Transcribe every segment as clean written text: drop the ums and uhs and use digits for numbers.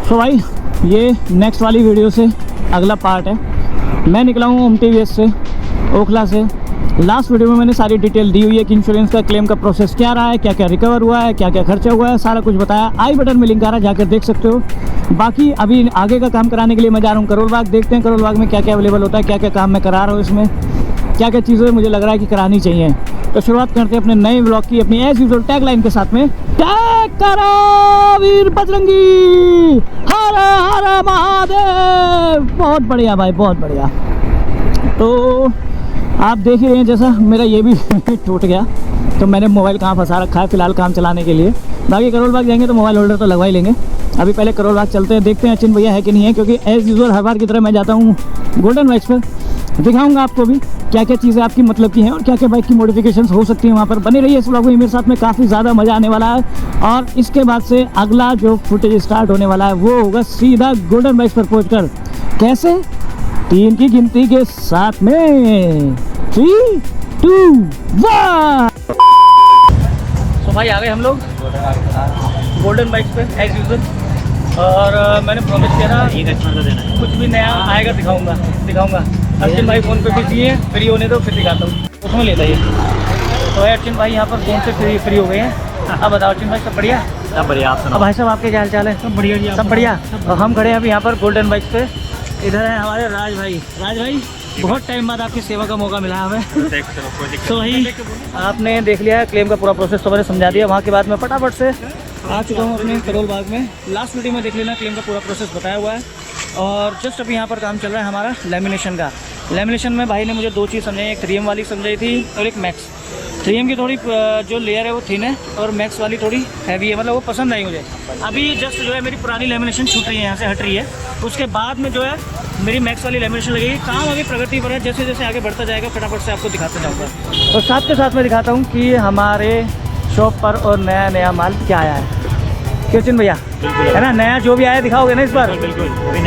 तो भाई ये नेक्स्ट वाली वीडियो से अगला पार्ट है। मैं निकला हूँ MTVS से, ओखला से। लास्ट वीडियो में मैंने सारी डिटेल दी हुई है कि इंश्योरेंस का क्लेम का प्रोसेस क्या रहा है, क्या क्या रिकवर हुआ है, क्या क्या खर्चा हुआ है, सारा कुछ बताया। आई बटन में लिंक आ रहा है, जाकर देख सकते हो। बाकी अभी आगे का काम कराने के लिए मैं जा रहा हूँ करोल बाग। देखते हैं करोल बाग में क्या क्या अवेलेबल होता है, क्या क्या काम मैं करा रहा हूँ, इसमें क्या क्या चीज़ें मुझे लग रहा है कि करानी चाहिए। तो शुरुआत करते हैं अपने नए व्लॉग की, अपनी एज यूजुअल टैग लाइन के साथ में। टैग करो वीर बजरंगी, हर हर महादेव। बहुत बढ़िया भाई, बहुत बढ़िया। तो आप देख रहे हैं जैसा मेरा ये भी टूट गया, तो मैंने मोबाइल कहाँ फंसा रखा है फ़िलहाल काम चलाने के लिए। बाकी करोल बाग जाएंगे तो मोबाइल होल्डर तो लगवा ही लेंगे। अभी पहले करोल बाग चलते हैं, देखते हैं अचिन भैया है कि नहीं है, क्योंकि एज़ यूजुअल हर बार की तरह मैं जाता हूँ गोल्डन बाइक्स पर। दिखाऊंगा आपको भी क्या क्या चीज़ें आपकी मतलब की हैं और क्या क्या बाइक की मॉडिफिकेशंस हो सकती हैं वहाँ पर। बने रहिए इस व्लॉग में मेरे साथ में, काफ़ी ज़्यादा मज़ा आने वाला है। और इसके बाद से अगला जो फुटेज स्टार्ट होने वाला है वो होगा सीधा गोल्डन बाइक्स पर पहुँचकर। कैसे? 3 की गिनती के साथ में 3, 2, 1। तो भाई आ गए हम लोग गोल्डन बाइक्स पे एज यूजुअल। और मैंने प्रॉमिस किया था कुछ भी नया आएगा दिखाऊंगा। अर्जुन भाई फ़ोन पे बिजी है, फ्री होने दो फिर दिखाता हूँ। उसमें लेता है तो है अर्जुन भाई यहाँ पर फ़ोन से फ्री हो गए हैं। अब बताओ अर्जुन भाई, सब बढ़िया? सब बढ़िया। आप सुनाओ भाई साहब, आपके क्या हाल चाल है? सब बढ़िया, सब बढ़िया। और हम खड़े हैं अभी यहाँ पर गोल्डन बाइक्स पे। इधर है हमारे राज भाई, बहुत टाइम बाद आपकी सेवा का मौका मिला हमें। तो वही आपने देख लिया है क्लेम का पूरा प्रोसेस, तो मैंने समझा दिया। वहाँ के बाद मैं फटाफट से आ चुका हूँ अपने करोल बाग में। लास्ट वीडियो में देख लेना, क्लेम का पूरा प्रोसेस बताया हुआ है। और जस्ट अभी यहाँ पर काम चल रहा है हमारा लेमिनेशन का। लेमिनेशन में भाई ने मुझे 2 चीज़ समझाई, एक 3M वाली समझाई थी और एक मैक्स। 3M की थोड़ी जो लेयर है वो थिन है और मैक्स वाली थोड़ी हैवी है, मतलब वो पसंद आई मुझे। अभी जस्ट जो है मेरी पुरानी लेमिनेशन छूट रही है, यहाँ से हट रही है। उसके बाद में जो है मेरी मैक्स वाली लेमिनेशन लगेगी। काम अभी प्रगति पर है, जैसे जैसे आगे बढ़ता जाएगा फटाफट से आपको दिखाते जाऊँगा। और साथ के साथ मैं दिखाता हूँ कि हमारे शॉप पर और नया माल क्या आया है। क्यों चिन भैया, है ना? नया जो भी आया दिखाओगे ना इस बार? बिल्कुल।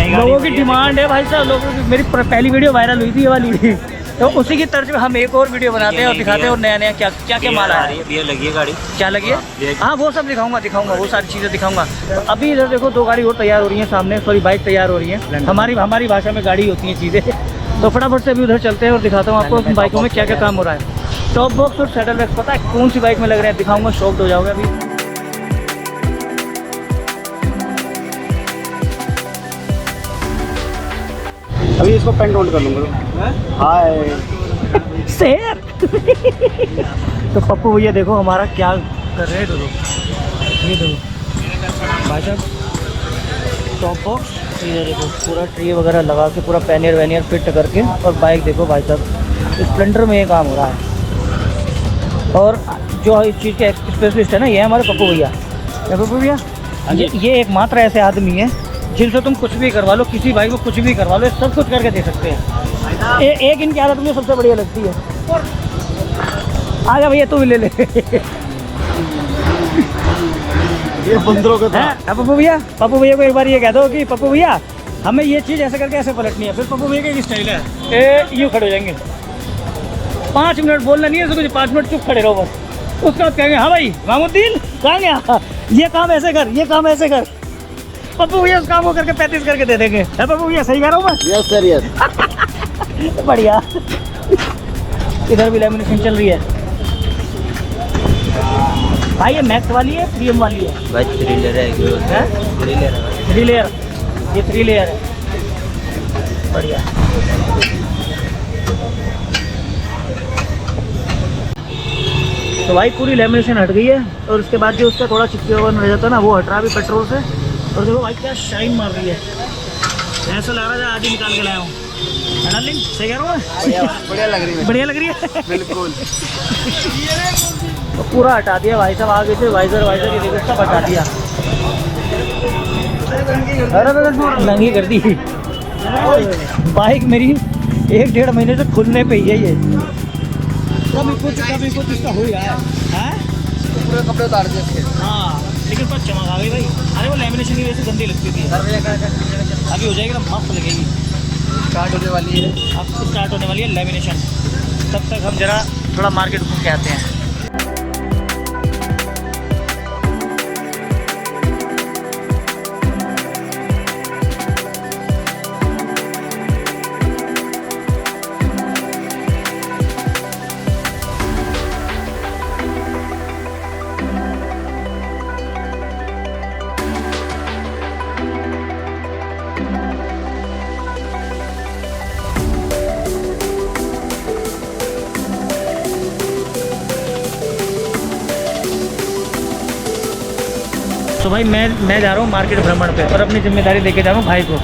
लोगों की डिमांड है भाई साहब। लोगों की मेरी पहली वीडियो वायरल हुई थी ये वाली, तो उसी की तर्ज में हम एक और वीडियो बनाते हैं और दिखाते हैं और नया क्या माल आ रहा है। बियर लगी है गाड़ी, क्या लगी है? हाँ वो सब दिखाऊंगा, वो सारी चीज़ें दिखाऊंगा। तो अभी इधर देखो 2 गाड़ी और तैयार हो रही है सामने, सॉरी बाइक तैयार हो रही है। हमारी भाषा में गाड़ी होती हैं चीज़ें। तो फटाफट से अभी उधर चलते हैं और दिखाता हूँ आपको बाइकों में क्या क्या काम हो रहा है। टॉप बॉक्स और सैडल बैग्स पता है कौन सी बाइक में लग रहे हैं, दिखाऊंगा, शॉक्ड हो जाओगे अभी। अभी इसको पेंट होल्ड कर लूँगा। हाय शेर। तो पप्पू भैया देखो हमारा क्या कर रहे हैं। ये देखो भाई साहब, टॉप बॉक्स, ये देखो पूरा ट्री वगैरह लगा के पूरा पैनियर वैनियर फिट करके। और बाइक देखो भाई साहब, स्प्लेंडर में ये काम हो रहा है। और जो इस चीज़ के स्पेशलिस्ट है ना, ये है हमारे पप्पू भैया। पप्पू भैया ये एकमात्र ऐसे आदमी है जिनसे तुम कुछ भी करवा लो, किसी भाई को कुछ भी करवा लो, सब कुछ करके दे सकते हैं। एक इनकी आदत मुझे सबसे बढ़िया लगती है। आजा भैया तू भी ले ये बंदरों का था। पप्पू भैया को एक बार ये कह दो कि पप्पू भैया हमें ये चीज़ ऐसे करके ऐसे पलटनी है। फिर पप्पू भैया का एक स्टाइल है, यूँ खड़े हो जाएंगे, 5 मिनट बोलना नहीं है ऐसे कुछ, 5 मिनट चुप खड़े रहो बस। उसके बाद कहेंगे हाँ भाई मामुद्दीन कहाँ गया, ये काम ऐसे कर, ये काम ऐसे कर। पप्पू भैया उस काम को करके 35 करके दे देंगे। है पप्पू भैया, सही कह रहा हूँ मैं? Yes sir, yes. बढ़िया। इधर भी लेमिनेशन चल रही है भाई। ये मैक्स वाली है, 3M वाली है भाई? 3 लेयर है, 3 लेयर। ये 3 लेयर है, बढ़िया। तो भाई पूरी लेमिनेशन हट गई है और उसके बाद जो उसका थोड़ा चिपचिपापन रह जाता है ना, वो हट रहा है अभी पेट्रोल से। और देखो भाई क्या शाइन मार रही है, ऐसा लग रहा है आज ही निकाल के लाया हूँ। डार्लिंग सही कह रहा हूँ मैं? बढ़िया लग रही है। बढ़िया लग रही है बिल्कुल। तो पूरा हटा दिया भाई साहब, आगे से वाइजर ये देखो सब हटा दिया। अरे महंगी कर दी बाइक मेरी, 1-1.5 महीने से खुलने पे ही है ये। कभी कुछ इसका हो ही रहा है। पूरे कपड़े उतार दिए। हाँ लेकिन पर चमक आ गई भाई। अरे वो लेमिनेशन की वजह से गंदी लगती थी, अभी हो जाएगी ना, मस्त लगेगी। स्टार्ट होने वाली है, अब स्टार्ट होने वाली है लेमिनेशन। तब तक हम जरा थोड़ा मार्केट घूम के आते हैं। भाई मैं जा रहा हूँ मार्केट भ्रमण पे और अपनी जिम्मेदारी लेके जा रहा हूँ भाई को।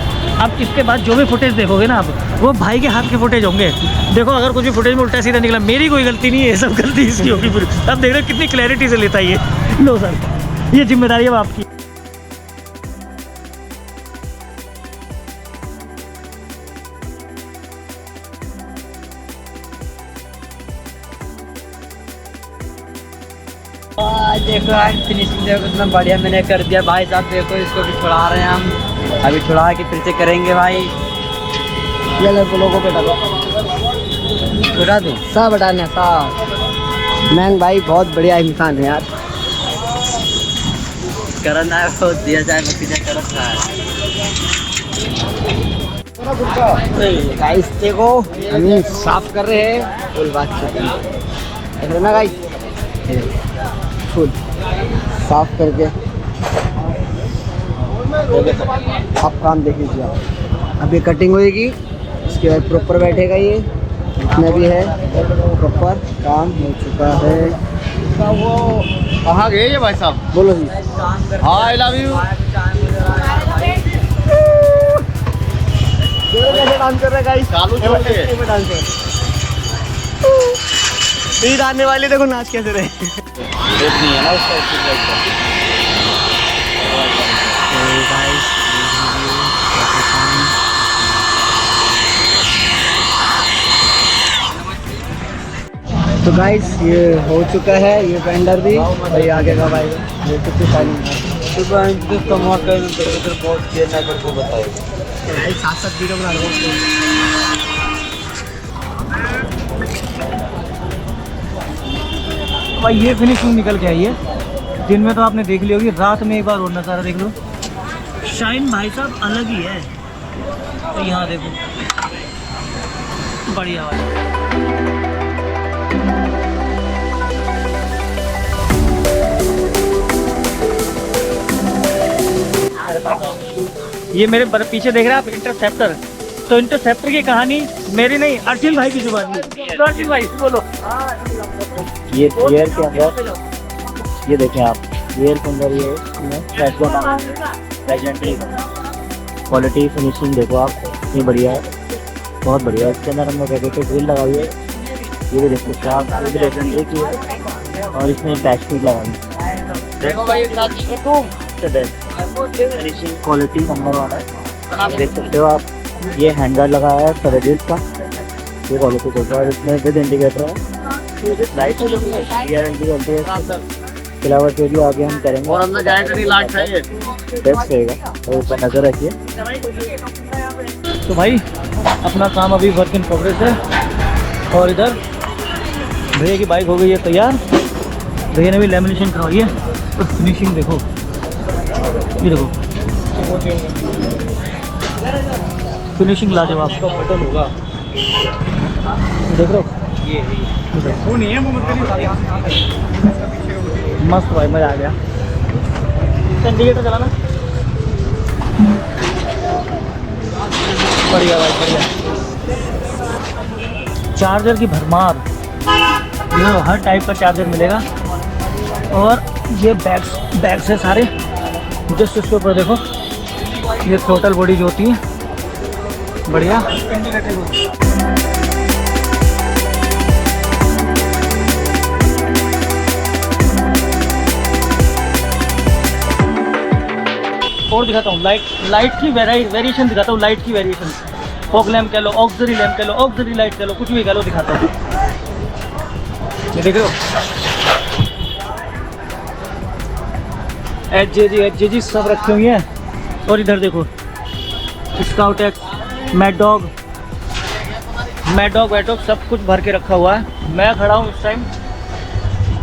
अब इसके बाद जो भी फुटेज देखोगे ना, आप वो भाई के हाथ के फुटेज होंगे। देखो अगर कुछ भी फुटेज में उल्टा सीधा निकला, मेरी कोई गलती नहीं है, सब गलती इसकी होगी पूरी। अब देख रहे हो कितनी क्लैरिटी से लेता है ये। लो सर, ये जिम्मेदारी है आपकी। देखो आज फिनिशिंग देखो कितना बढ़िया मैंने कर दिया भाई साहब। देखो इसको भी छुड़ा रहे हैं हम, अभी छुड़ा के फिर से करेंगे भाई। ये लोगों पे डालो, छुड़ा दूँ सब हटाने सब। मैं भाई बहुत बढ़िया इंसान है यार। करना है तो दिया जाए, बच्चे करना है। गाइस देखो हम साफ कर रहे हैं फुल बात कर ना गाइस, फुल साफ करके आप काम देख लीजिए आप। अब ये कटिंग होएगी, इसके बाद प्रॉपर बैठेगा। ये जितना भी है प्रॉपर काम हो चुका है। वो कहाँ गए ये भाई साहब? बोलो जी। I love you. कैसे डांस कर रहे गाइस? चालू ईद आने वाली, देखो नाच कैसे रहे। नहीं है ना उसका। तो गाइस ये हो चुका है, ये वेंडर भी भाई आगे का भाई ये कितनी फाइनल कमा कर बहुत देर ना करके बताएगा भाई। 7-7 वीडियो बना रहा भाई। ये फिनिशिंग निकल के आई है। दिन में तो आपने देख ली होगी, रात में एक बार और नज़ारा देख लो। शाइन भाई साहब अलग ही है। तो यहाँ देखो बढ़िया वाला। ये मेरे पीछे देख रहे हैं आप इंटरसेप्टर। तो इंटरसेप्टर की कहानी मेरी नहीं, अर्जुन भाई की जुबानी। तो अर्जुन भाई बोलो। ये एयर के अंदर ये देखें आप, एयर के अंदर ये लेजेंडरी क्वालिटी फिनिशिंग देखो आप, इतनी बढ़िया है, बहुत बढ़िया। इसके अंदर हमने वेगेटिव ग्रिल लगाई है, ये भी देख सकते हैं आप, ये भी लेजेंडरी की है। और इसमें पैचफीट लगाई देखो भाई, फिनिशिंग क्वालिटी नंबर 1 है। आप देख सकते हो आप, ये हैंडगार्ड लगाया है फेरेडिस का, ये क्वालिटी देखो। और इसमें विद इंडिकेटर है, लाइट फ्लावर के भी आगे हम करेंगे और अंदर जाएगा नहीं, लाइट है बेस्ट रहेगा। और ऊपर नजर रखिए। तो भाई अपना काम अभी वर्क इन प्रोग्रेस है। और इधर भैया की बाइक हो गई है तैयार। भैया ने भी लेमिनेशन करवाई है। तो फिनिशिंग देखो, ये देखो फिनिशिंग लाजवाब होगा। देख रहे हो वो नहीं है, मस्त भाई, मजा आ गया। इंडिकेटर चलाना बढ़िया भाई, बढ़िया। चार्जर की भरमार, ये हर टाइप का चार्जर मिलेगा। और ये बैग्स है सारे। जस्ट इसके ऊपर देखो, ये टोटल बॉडी जो होती है बढ़िया। और दिखाता हूँ लाइट की वेरिएशन दिखाता हूँ। लाइट की वेरिएशन, फॉग लैम्प कह लो, ऑक्सिलरी लैम्प कह लो, ऑक्सिलरी लाइट कह लो, कुछ भी कह लो, दिखाता हूँ। ये देख रहे हो, एच जे सब रखी हुई हैं। और इधर देखो स्काउट एक्स, मैड डॉग सब कुछ भर के रखा हुआ है। मैं खड़ा हूँ इस टाइम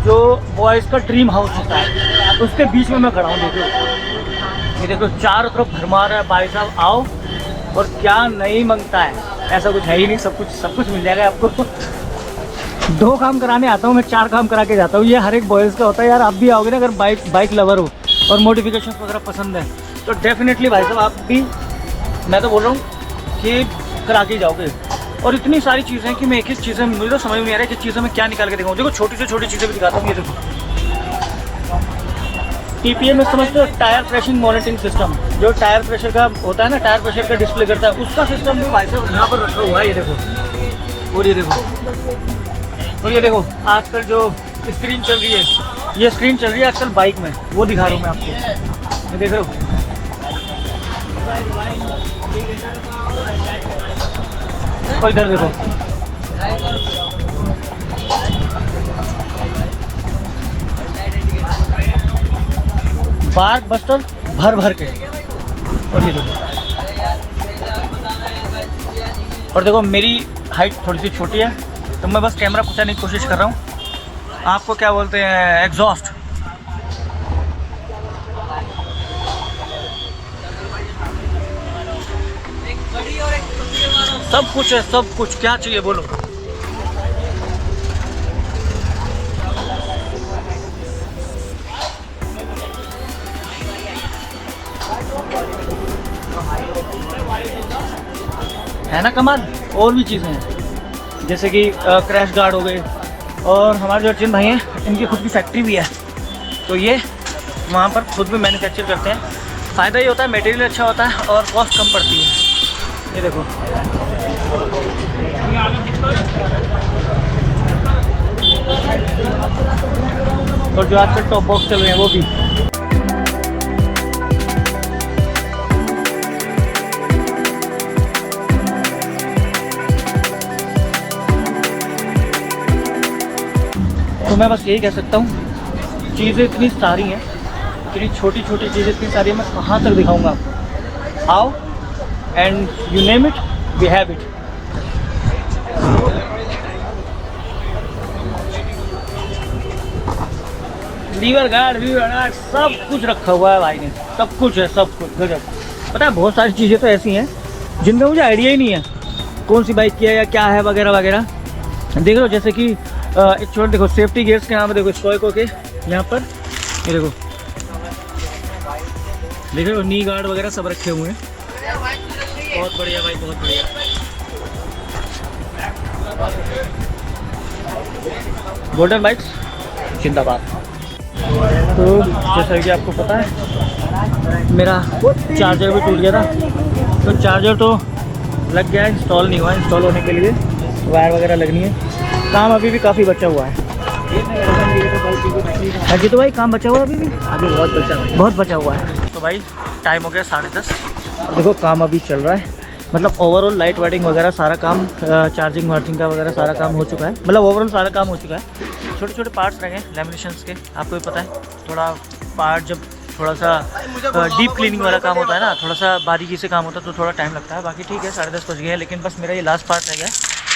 जो बॉयज़ का ड्रीम हाउस होता है, उसके बीच में मैं खड़ा हूँ। देखो ये देखो, चारों तरफ भरमार है। भाई साहब आओ, और क्या नहीं मांगता है, ऐसा कुछ है ही नहीं। सब कुछ मिल जाएगा आपको। 2 काम कराने आता हूँ मैं, 4 काम करा के जाता हूँ। ये हर एक बॉयज़ का होता है यार। आप भी आओगे ना, अगर बाइक लवर हो और मॉडिफिकेशन वगैरह पसंद है तो डेफिनेटली भाई साहब आप भी, मैं तो बोल रहा हूँ कि करा के जाओगे। और इतनी सारी चीज़ें हैं कि मैं एक चीज़ें मुझे तो समझ में नहीं आ रहा है कि चीज़ें मैं क्या निकाल के दिखाऊँ। देखो छोटी से छोटी चीज़ें भी दिखाता हूँ। ये देखो TPM में समझते हो टायर प्रेशर मॉनिटरिंग सिस्टम, जो टायर प्रेशर का होता है ना, टायर प्रेशर का डिस्प्ले करता है, उसका सिस्टम भी भाई साहब यहाँ पर रखा हुआ है। ये देखो, और ये देखो, और ये देखो आजकल जो स्क्रीन चल रही है, ये स्क्रीन चल रही है आजकल बाइक में, वो दिखा रहा हूँ मैं आपको। ये देख रहे हो, और इधर देखो, बार बस्टर भर भर के। और ये देखो, और देखो मेरी हाइट थोड़ी सी छोटी है, तो मैं बस कैमरा पहुंचाने की कोशिश कर रहा हूँ। आपको क्या बोलते हैं, एग्जॉस्ट। सब कुछ है, सब कुछ, क्या चाहिए बोलो। है ना कमाल। और भी चीज़ें हैं जैसे कि क्रैश गार्ड हो गए, और हमारे जो अर्जुन भाई हैं इनकी खुद की फैक्ट्री भी है, तो ये वहाँ पर खुद भी मैन्युफैक्चर करते हैं। फ़ायदा ये होता है मटेरियल अच्छा होता है और कॉस्ट कम पड़ती है। ये देखो, और जो आजकल टॉप बॉक्स चल रहे हैं वो भी। तो मैं बस यही कह सकता हूँ, चीज़ें इतनी सारी हैं, इतनी छोटी छोटी चीज़ें इतनी सारी हैं, मैं कहाँ तक दिखाऊंगा आपको। How and you name it, we have it. Lever guard सब कुछ रखा हुआ है भाई ने, सब कुछ है, सब कुछ गजब। पता है बहुत सारी चीज़ें तो ऐसी हैं जिनका मुझे आइडिया ही नहीं है कौन सी बाइक की है या क्या है वगैरह वगैरह। देख लो जैसे कि एक छोटे देखो सेफ्टी गियर्स के नाम है, देखो स्टॉइको के यहाँ पर, ये देखो देख रहे हो, नी गार्ड वगैरह सब रखे हुए हैं। बहुत बढ़िया भाई, बहुत बढ़िया। गोल्डन बाइक्स जिंदाबाद। तो जैसा कि आपको पता है मेरा चार्जर भी टूट गया था, तो चार्जर तो लग गया है, इंस्टॉल नहीं हुआ। इंस्टॉल होने के लिए वायर वगैरह लगनी है, काम अभी भी काफ़ी बचा हुआ है। हाँ जी, तो भाई काम बचा हुआ है अभी भी, अभी बहुत बचा हुआ है। तो भाई टाइम हो गया 10:30, देखो काम अभी चल रहा है, मतलब ओवरऑल लाइट वाइटिंग वगैरह सारा काम, चार्जिंग वार्जिंग का वगैरह सारा काम हो चुका है, मतलब ओवरऑल सारा काम हो चुका है। छोटे छोटे पार्ट्स रह गए लैमिनेशंस के, आपको भी पता है, थोड़ा पार्ट जब थोड़ा सा डीप क्लीनिंग वाला काम होता है ना, थोड़ा सा बारीकी से काम होता है तो थोड़ा टाइम लगता है। बाकी ठीक है, 10:30 बज गए हैं, लेकिन बस मेरा ये लास्ट पार्ट रह गया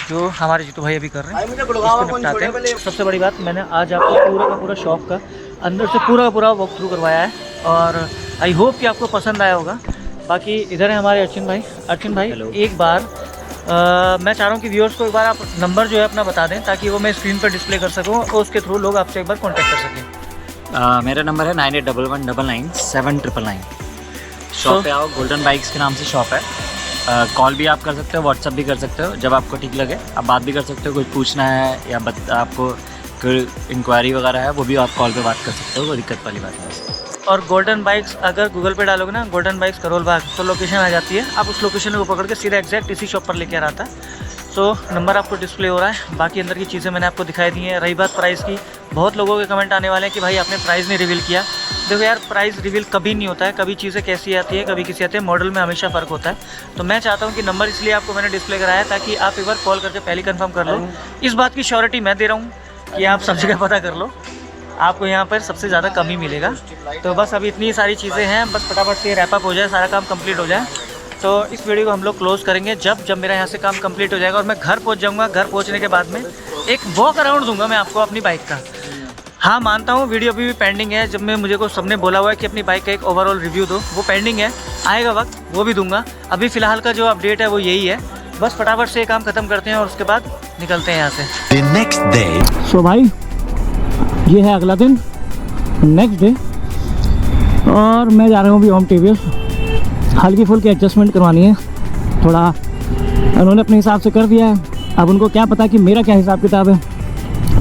जो हमारे जीतू भाई अभी कर रहे हैं, इसको निपटाते हैं। सबसे बड़ी बात, मैंने आज आपको पूरा का पूरा शॉप का अंदर से पूरा का पूरा वॉक थ्रू करवाया है, और आई होप कि आपको पसंद आया होगा। बाकी इधर है हमारे अर्जुन भाई। अर्जुन भाई एक बार मैं चाह रहा हूँ कि व्यूअर्स को एक बार आप नंबर जो है अपना बता दें, ताकि वो मैं स्क्रीन पर डिस्प्ले कर सकूँ और उसके थ्रू लोग आपसे एक बार कॉन्टैक्ट कर सकें। मेरा नंबर है 9811999799। शॉप पे आओ, गोल्डन बाइक्स के नाम से शॉप है। कॉल भी आप कर सकते हो, व्हाट्सअप भी कर सकते हो, जब आपको ठीक लगे आप बात भी कर सकते हो। कुछ पूछना है या आपको कोई इंक्वायरी वगैरह है, वो भी आप कॉल पे बात कर सकते हो, कोई दिक्कत वाली बात नहीं। और गोल्डन बाइक्स अगर गूगल पे डालोगे ना, गोल्डन बाइक्स करोल बाग, तो लोकेशन आ जाती है। आप उस लोकेशन को पकड़ के सीधा एग्जैक्ट इसी शॉप पर लेके आ रहा था। सो नंबर आपको डिस्प्ले हो रहा है, बाकी अंदर की चीज़ें मैंने आपको दिखाई दी हैं। रही बात प्राइस की, बहुत लोगों के कमेंट आने वाले हैं कि भाई आपने प्राइस नहीं रिवील किया। देखो यार, प्राइस रिवील कभी नहीं होता है, कभी चीज़ें कैसी आती है कभी किसी आती है, मॉडल में हमेशा फ़र्क होता है। तो मैं चाहता हूँ कि नंबर इसलिए आपको मैंने डिस्प्ले कराया ताकि आप एक बार कॉल करके पहले कंफर्म कर लो। इस बात की श्योरिटी मैं दे रहा हूँ कि आप सब जगह पता कर लो, आपको यहाँ पर सबसे ज़्यादा कम ही मिलेगा। तो बस अभी इतनी सारी चीज़ें हैं, बस फटाफट से रैप अप हो जाए, सारा काम कंप्लीट हो जाए। तो इस वीडियो को हम लोग क्लोज़ करेंगे जब मेरा यहाँ से काम कंप्लीट हो जाएगा और मैं घर पहुँच जाऊँगा। घर पहुँचने के बाद में एक वॉक अराउंड दूंगा मैं आपको अपनी बाइक का। हाँ मानता हूँ वीडियो अभी भी पेंडिंग है, जब मैं मुझे को सबने बोला हुआ है कि अपनी बाइक का एक ओवरऑल रिव्यू दो, वो पेंडिंग है, आएगा वक्त वो भी दूंगा। अभी फ़िलहाल का जो अपडेट है वो यही है, बस फटाफट से काम ख़त्म करते हैं और उसके बाद निकलते हैं यहाँ से। Next day. सो भाई ये है अगला दिन, नेक्स्ट डे, और मैं जा रहा हूँ अभी होम टीवीएस। हल्की फुल्की एडजस्टमेंट करवानी है, थोड़ा उन्होंने अपने हिसाब से कर दिया है। अब उनको क्या पता कि मेरा क्या हिसाब किताब है,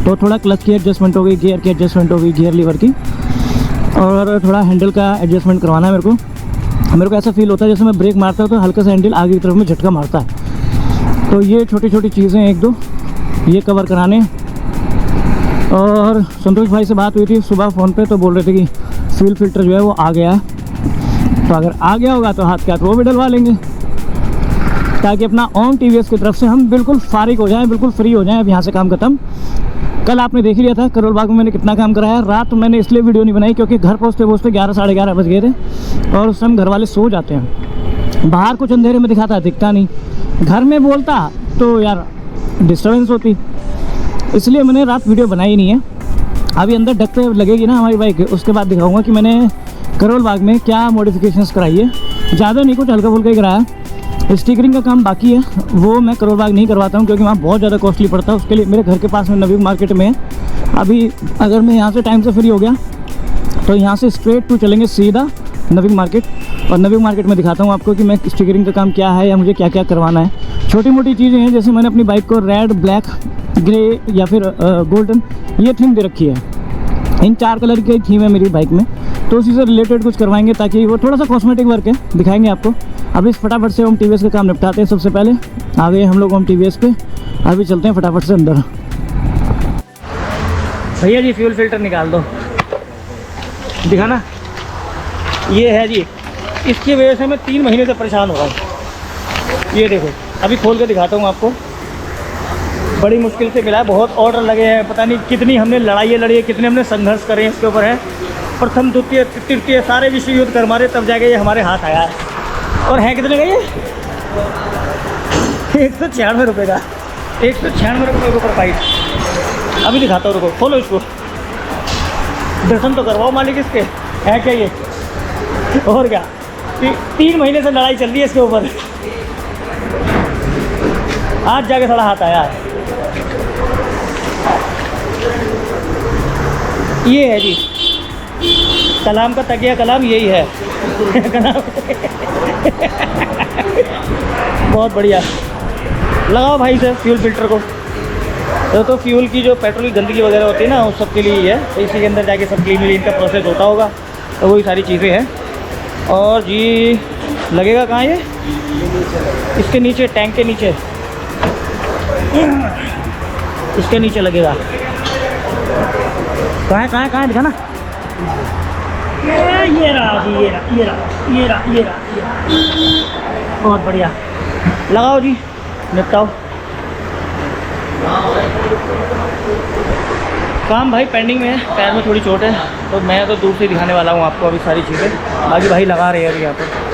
तो थोड़ा क्लच की एडजस्टमेंट हो गई, गियर की एडजस्टमेंट हो गई, गियर लीवर की, और थोड़ा हैंडल का एडजस्टमेंट करवाना है मेरे को ऐसा फील होता है जैसे मैं ब्रेक मारता हूँ तो हल्का सा हैंडल आगे की तरफ में झटका मारता है। तो ये छोटी छोटी चीज़ें एक दो ये कवर कराने। और संतोष भाई से बात हुई थी सुबह फ़ोन पे, तो बोल रहे थे कि फ्यूल फिल्टर जो है वो आ गया है, तो अगर आ गया होगा तो हाथ के हाथ वो भी डलवा लेंगे, ताकि अपना ओम टीवीएस की तरफ से हम बिल्कुल फारिग हो जाएं, बिल्कुल फ्री हो जाएं। अब यहाँ से काम ख़त्म। कल आपने देख लिया था करोल बाग में मैंने कितना काम कराया। रात मैंने इसलिए वीडियो नहीं बनाई क्योंकि घर पहुँचते 11 साढ़े 11 बज गए थे और उस टाइम घर वाले सो जाते हैं। बाहर कुछ अंधेरे में दिखाता दिखता नहीं, घर में बोलता तो यार डिस्टर्बेंस होती, इसलिए मैंने रात वीडियो बनाई नहीं है। अभी अंदर ढक पे लगेगी ना हमारी बाइक, उसके बाद दिखाऊंगा कि मैंने करोल बाग में क्या मॉडिफिकेशंस कराई है। ज़्यादा नहीं, कुछ हल्का फुल्का ही कराया। स्टिकरिंग का काम बाकी है, वो मैं करोल बाग नहीं करवाता हूँ क्योंकि वहाँ बहुत ज़्यादा कॉस्टली पड़ता है। उसके लिए मेरे घर के पास में नवीन मार्केट में है। अभी अगर मैं यहाँ से टाइम से फ्री हो गया तो यहाँ से स्ट्रेट टू चलेंगे सीधा नवीन मार्केट, और नवीन मार्केट में दिखाता हूँ आपको कि मैं स्टिकरिंग का काम क्या है या मुझे क्या क्या करवाना है। छोटी मोटी चीज़ें हैं, जैसे मैंने अपनी बाइक को रेड, ब्लैक, ग्रे या फिर गोल्डन ये थीम दे रखी है। इन 4 कलर की थीम है मेरी बाइक में, तो उसी से रिलेटेड कुछ करवाएंगे ताकि वो थोड़ा सा कॉस्मेटिक वर्क है, दिखाएंगे आपको। अभी फटाफट से ओम टीवीएस का काम निपटाते हैं। सबसे पहले आ गए हम लोग ओम टीवीएस पे, अभी चलते हैं फटाफट से अंदर। भैया जी फ्यूल फिल्टर निकाल दो, दिखाना। ये है जी, इसकी वजह से मैं 3 महीने से परेशान हो रहा हूँ। ये देखो, अभी खोल के दिखाता हूँ आपको। बड़ी मुश्किल से मिला है, बहुत ऑर्डर लगे हैं, पता नहीं कितनी हमने लड़ाइयाँ लड़ी है, कितने हमने संघर्ष करे हैं इसके ऊपर है। प्रथम, द्वितीय, तृतीय सारे विश्व युद्ध कर मारे, तब जाके ये हमारे हाथ आया है। और है कितने का ये 196 रुपये का, 196 रुपये के ऊपर पाइप। अभी दिखाता हूँ, रुको, खोलो इसको, दर्शन तो करवाओ मालिक इसके, है क्या ये। और क्या, 3 महीने से लड़ाई चल रही है इसके ऊपर, आज जाके थोड़ा हाथ आया है। ये है जी कलाम का तकिया, कलाम यही है कलाम बहुत बढ़िया। लगाओ भाई से फ्यूल फिल्टर को, तो फ्यूल की जो पेट्रोल की गंदगी वगैरह होती है ना, उस सब के लिए ही है। तो इसी के अंदर जाके सब क्लीन का प्रोसेस होता होगा, तो वही सारी चीज़ें हैं। और जी लगेगा कहाँ ये, इसके नीचे, टैंक के नीचे, इसके नीचे लगेगा। कहाँ है दिखाना। ये रहा। बहुत बढ़िया, लगाओ जी, निपटाओ काम। भाई पेंडिंग में है, पैर में थोड़ी चोट है, तो मैं तो दूर से दिखाने वाला हूँ आपको अभी सारी चीज़ें। बाकी भाई लगा रहे हैं अभी यहाँ पर।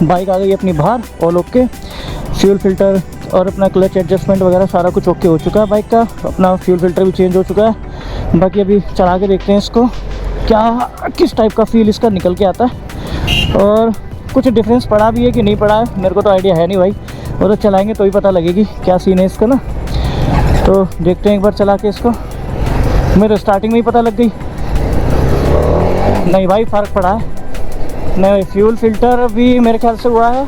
बाइक आ गई अपनी बाहर, ऑल ओके। फ्यूल फिल्टर और अपना क्लच एडजस्टमेंट वगैरह सारा कुछ ओके हो चुका है बाइक का। अपना फ्यूल फिल्टर भी चेंज हो चुका है। बाकी अभी चला के देखते हैं इसको, क्या किस टाइप का फील इसका निकल के आता है, और कुछ डिफरेंस पड़ा भी है कि नहीं पड़ा है मेरे को तो आइडिया है नहीं भाई, वो तो चलाएँगे तो ही पता लगेगी क्या सीन है इसका ना। तो देखते हैं एक बार चला के इसको। मेरे स्टार्टिंग में ही पता लग गई, नहीं भाई फ़र्क पड़ा है। नहीं, फ्यूल फिल्टर भी मेरे ख्याल से हुआ है,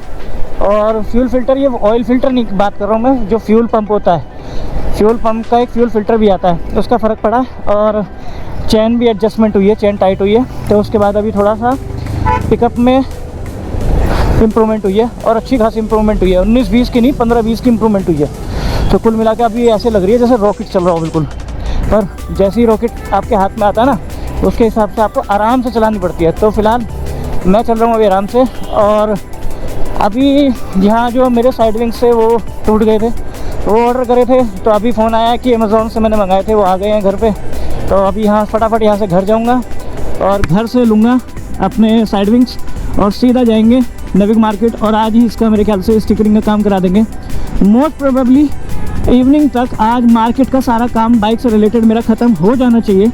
और फ्यूल फिल्टर ये ऑयल फिल्टर नहीं बात कर रहा हूँ मैं, जो फ्यूल पंप होता है, फ्यूल पंप का एक फ्यूल फिल्टर भी आता है, उसका फ़र्क पड़ा है। और चेन भी एडजस्टमेंट हुई है, चेन टाइट हुई है, तो उसके बाद अभी थोड़ा सा पिकअप में इम्प्रूवमेंट हुई है, और अच्छी खासी इम्प्रूवमेंट हुई है। 19-20 की नहीं, 15-20 की इम्प्रूवमेंट हुई है। तो कुल मिला के अभी ऐसे लग रही है जैसे रॉकेट चल रहा हो बिल्कुल। पर जैसे ही रॉकेट आपके हाथ में आता है ना, उसके हिसाब से आपको आराम से चलानी पड़ती है। तो फ़िलहाल मैं चल रहा हूँ अभी आराम से। और अभी यहाँ जो मेरे साइड विंग से वो टूट गए थे, वो ऑर्डर करे थे, तो अभी फ़ोन आया कि अमेज़ॉन से मैंने मंगाए थे, वो आ गए हैं घर पे। तो अभी यहाँ फटाफट यहाँ से घर जाऊँगा और घर से लूँगा अपने साइड विंग्स और सीधा जाएंगे नवीन मार्केट। और आज ही इसका मेरे ख्याल से स्टिकरिंग का काम करा देंगे। मोस्ट प्रोबेबली इवनिंग तक आज मार्केट का सारा काम बाइक से रिलेटेड मेरा ख़त्म हो जाना चाहिए।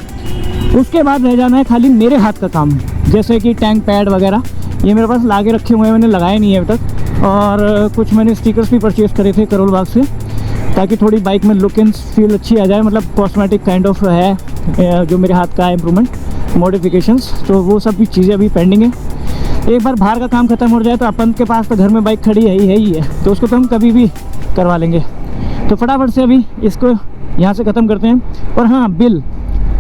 उसके बाद रह जाना है खाली मेरे हाथ का काम, जैसे कि टैंक पैड वगैरह, ये मेरे पास लाके रखे हुए हैं, मैंने लगाए नहीं है अभी तक। और कुछ मैंने स्टिकर्स भी परचेज़ करे थे करोल बाग से, ताकि थोड़ी बाइक में लुक एंड फील अच्छी आ जाए। मतलब कॉस्मेटिक काइंड ऑफ है जो मेरे हाथ का है इम्प्रूवमेंट, मॉडिफिकेशंस, तो वो सब भी चीज़ें अभी पेंडिंग है। एक बार बाहर का काम ख़त्म हो जाए तो अपन के पास तो घर में बाइक खड़ी है ही है, तो उसको तो हम कभी भी करवा लेंगे। तो फटाफट से अभी इसको यहाँ से ख़त्म करते हैं। और हाँ, बिल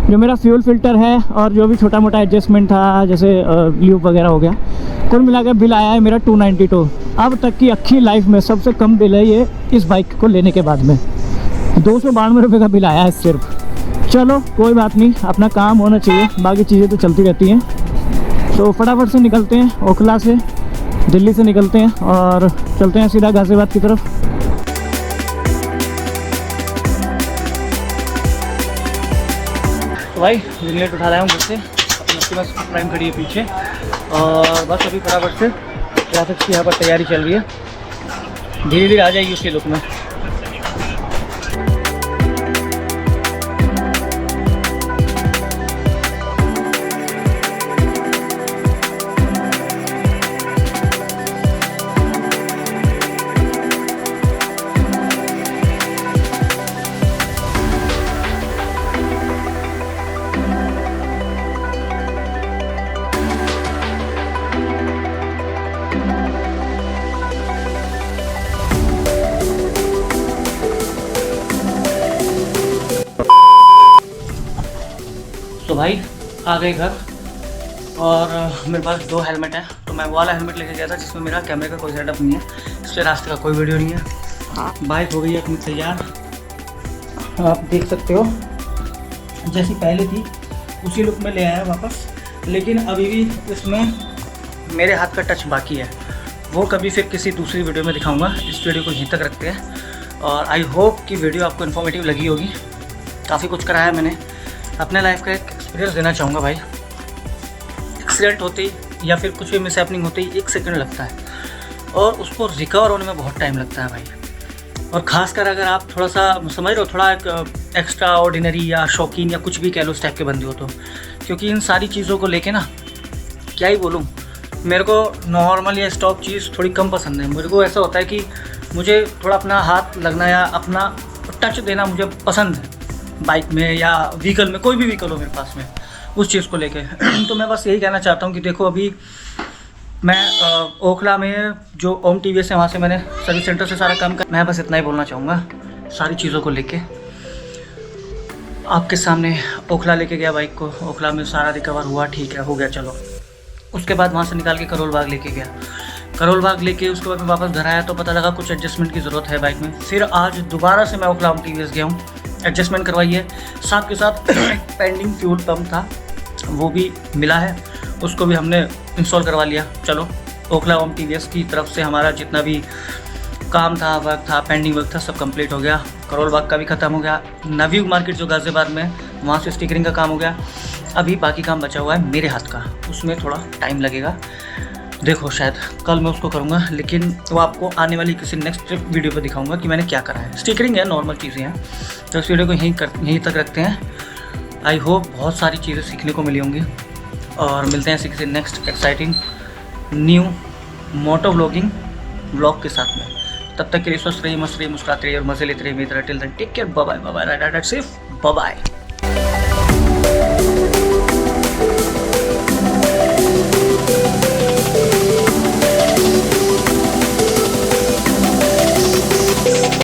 जो मेरा फ्यूल फिल्टर है और जो भी छोटा मोटा एडजस्टमेंट था, जैसे ल्यूब वगैरह हो गया, कुल मिलाकर बिल आया है मेरा 292। अब तक की अच्छी लाइफ में सबसे कम बिल है ये इस बाइक को लेने के बाद में। 292 रुपये का बिल आया है सिर्फ। चलो कोई बात नहीं, अपना काम होना चाहिए, बाकी चीज़ें तो चलती रहती हैं। तो फटाफट से निकलते हैं, ओखला से, दिल्ली से निकलते हैं और चलते हैं सीधा गाज़ियाबाद की तरफ। तो भाई रिंगलेट उठा लाया हूँ घर से, उसके पास प्राइम खड़ी है पीछे, और बस अभी फटाफट से ट्रैफिक की यहाँ पर तैयारी चल रही है, धीरे धीरे आ जाएगी उसके लुक में। तो भाई आ गए घर, और मेरे पास 2 हेलमेट हैं। तो मैं वो वाला हेलमेट लेके गया था जिसमें मेरा कैमरे का कोई सेटअप नहीं है, इसलिए रास्ते का कोई वीडियो नहीं है। बाइक हो गई है अपनी तैयार, आप देख सकते हो जैसी पहले थी उसी लुक में ले आया वापस, लेकिन अभी भी इसमें मेरे हाथ का टच बाकी है, वो कभी फिर किसी दूसरी वीडियो में दिखाऊंगा। इस वीडियो को यहीं तक रखते हैं, और आई होप कि वीडियो आपको इन्फॉर्मेटिव लगी होगी। काफ़ी कुछ कराया मैंने, अपने लाइफ का एक एक्सपीरियंस देना चाहूँगा भाई। एक्सीडेंट होते ही या फिर कुछ भी मिसहैपनिंग होते ही 1 सेकंड लगता है, और उसको रिकवर होने में बहुत टाइम लगता है भाई। और ख़ासकर अगर आप थोड़ा सा समझ रहे हो, थोड़ा एक एक्स्ट्रा ऑर्डिनरी या शौकीन या कुछ भी कह लो उस टाइप के बंदे हो तो, क्योंकि इन सारी चीज़ों को लेके ना क्या ही बोलूँ, मेरे को नॉर्मल या स्टॉक चीज़ थोड़ी कम पसंद है। मेरे को ऐसा होता है कि मुझे थोड़ा अपना हाथ लगना या अपना टच देना मुझे पसंद है, बाइक में या व्हीकल में, कोई भी व्हीकल हो मेरे पास में, उस चीज़ को लेके। तो मैं बस यही कहना चाहता हूँ कि देखो, अभी मैं ओखला में जो ओम टीवीएस है वहाँ से मैंने सर्विस सेंटर से सारा काम कर, मैं बस इतना ही बोलना चाहूँगा सारी चीज़ों को लेके। आपके सामने ओखला लेके गया बाइक को, ओखला में सारा रिकवर हुआ, ठीक है, हो गया, चलो। उसके बाद वहाँ से निकाल के करोल बाग लेके गया, करोल बाग लेके उसके बाद मैं वापस घर आया तो पता लगा कुछ एडजस्टमेंट की ज़रूरत है बाइक में। फिर आज दोबारा से मैं ओखला ओम टीवीएस गया हूँ, एडजस्टमेंट करवाई है, साथ के साथ पेंडिंग फ्यूल पम्प था वो भी मिला है, उसको भी हमने इंस्टॉल करवा लिया। चलो, ओखला ओम टीवीएस की तरफ से हमारा जितना भी काम था, वर्क था, पेंडिंग वर्क था, सब कंप्लीट हो गया। करोल बाग का भी ख़त्म हो गया। नवयुग मार्केट जो गाज़ियाबाद में, वहाँ से स्टिकरिंग का काम हो गया। अभी बाकी काम बचा हुआ है मेरे हाथ का, उसमें थोड़ा टाइम लगेगा, देखो शायद कल मैं उसको करूँगा, लेकिन वो आपको आने वाली किसी नेक्स्ट वीडियो पे दिखाऊंगा कि मैंने क्या करा है। स्टिकरिंग है, नॉर्मल चीज़ें हैं, तो इस वीडियो को यहीं तक रखते हैं। आई होप बहुत सारी चीज़ें सीखने को मिली होंगी, और मिलते हैं किसी next exciting new moto vlogging vlog के साथ में। तब तक के लिए स्वस्थ रहिए, मस्त रहिए, मुस्कुराते रहिए और मजे लेते रहिए। मेरी तरह till then take care, bye bye, bye bye, ride safe, bye bye.